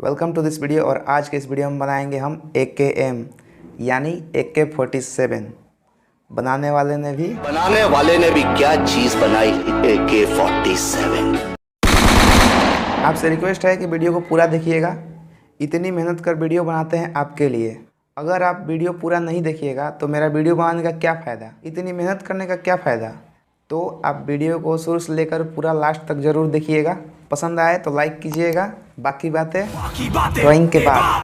Welcome to this video. और आज के इस वीडियो में बनाएंगे हम AKM यानी AK-47। बनाने वाले ने भी क्या चीज़ बनाई, AK-47। आपसे रिक्वेस्ट है कि वीडियो को पूरा देखिएगा। इतनी मेहनत कर वीडियो बनाते हैं आपके लिए। अगर आप वीडियो पूरा नहीं देखिएगा तो मेरा वीडियो बनाने का क्या फ़ायदा, इतनी मेहनत करने का क्या फ़ायदा। तो आप वीडियो को शुरू से लेकर पूरा लास्ट तक ज़रूर देखिएगा। पसंद आए तो लाइक कीजिएगा। बाकी बातें ड्राइंग के बाद।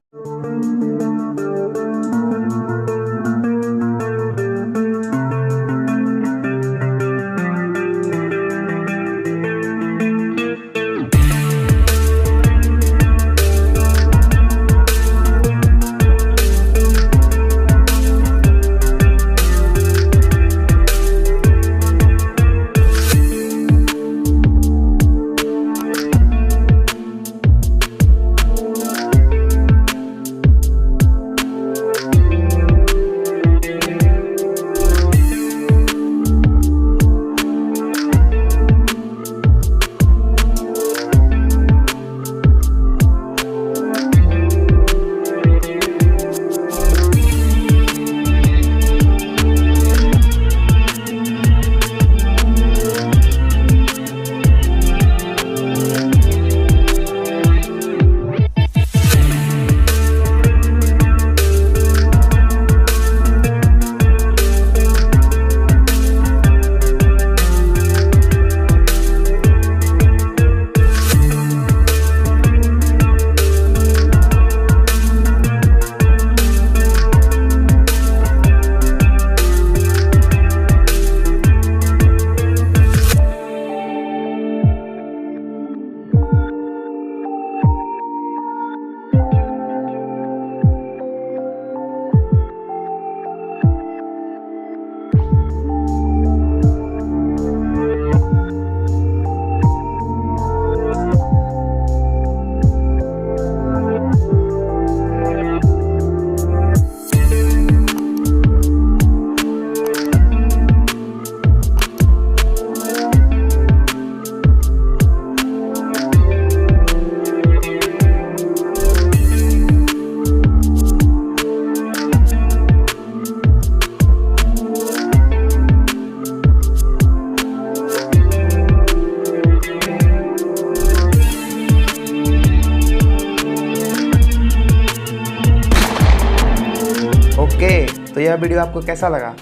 तो यह वीडियो आपको कैसा लगा?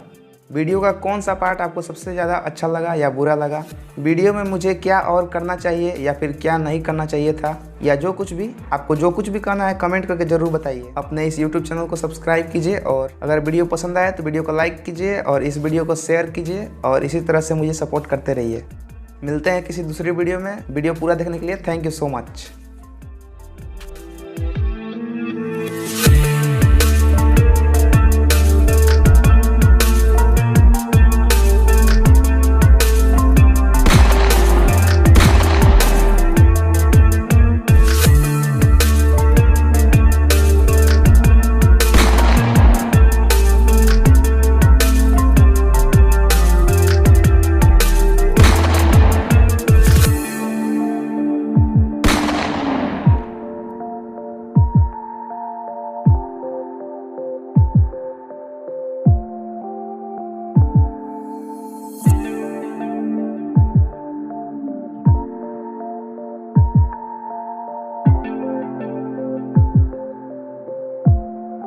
वीडियो का कौन सा पार्ट आपको सबसे ज़्यादा अच्छा लगा या बुरा लगा? वीडियो में मुझे क्या और करना चाहिए या फिर क्या नहीं करना चाहिए था, या जो कुछ भी आपको जो कुछ भी कहना है कमेंट करके ज़रूर बताइए। अपने इस YouTube चैनल को सब्सक्राइब कीजिए और अगर वीडियो पसंद आए तो वीडियो को लाइक कीजिए और इस वीडियो को शेयर कीजिए और इसी तरह से मुझे सपोर्ट करते रहिए। मिलते हैं किसी दूसरी वीडियो में। वीडियो पूरा देखने के लिए थैंक यू सो मच।